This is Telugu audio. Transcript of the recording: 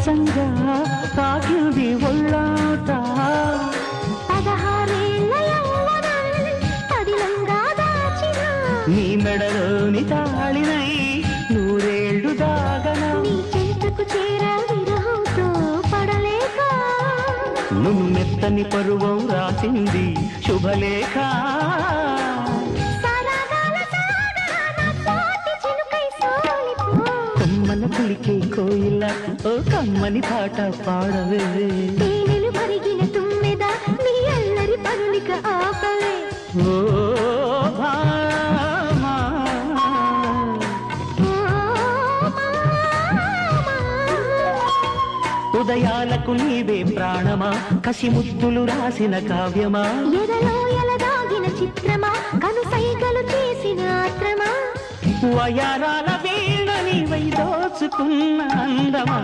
పరవశంగా తాకింది ఒళ్ళాట 16 యవ్వనం పదిలంగా దాచిన నీ మెడలోని తాళినై నూరేళ్లు దాగనా నీ చెంతకు చేరా విరహంతో పడలేక నువ్వు మెత్తని పరువం రాసింది శుభలేఖ కమ్మన పులికే కోయిల ఓ కమ్మని పాట పాడవే తేనెలు మరిగిన తుమ్మెద నీ అల్లరి పరులిక ఆపలే ఓ భామా ఉదయాలకు నీవే ప్రాణమా కసి ముద్దులు రాసిన కావ్యమా ఎదలో ఎలదాగిన చిత్రమా కను సైగలు చేసిన ఆత్రమా వయారాల వీణ నీవై దోచుకున్న అందమా